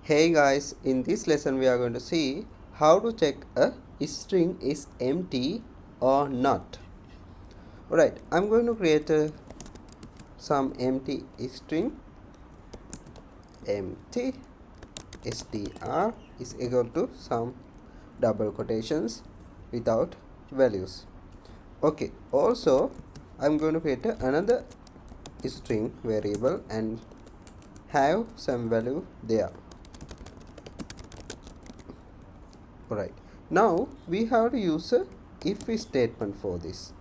Hey guys, in this lesson we are going to see how to check a string is empty or not. Alright, I'm going to create some empty string. Empty str is equal to some double quotations without values. Okay, also I'm going to create another string variable and have some value there. Alright, now we have to use a if statement for this.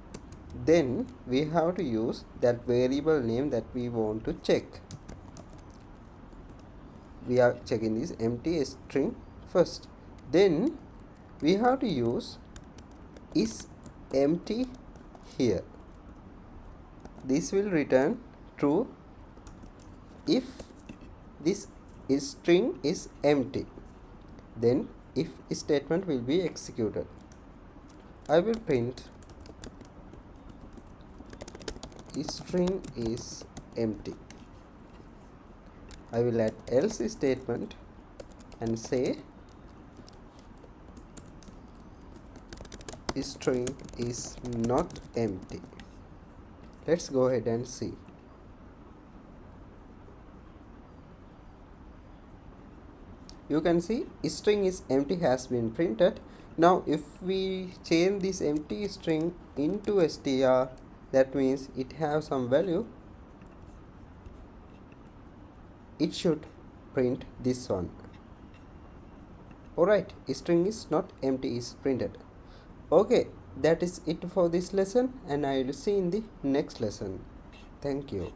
Then we have to use that variable name that we want to check. We are checking this empty string first. Then we have to use is empty here. This will return true if this string is empty. Then if statement will be executed. I will print string is empty. I will add else statement and say string is not empty. Let's go ahead and see. You can see string is empty has been printed. Now if we change this empty string into str, that means it has some value. It should print this one. Alright, string is not empty is printed. Okay, that is it for this lesson, and I will see in the next lesson. Thank you.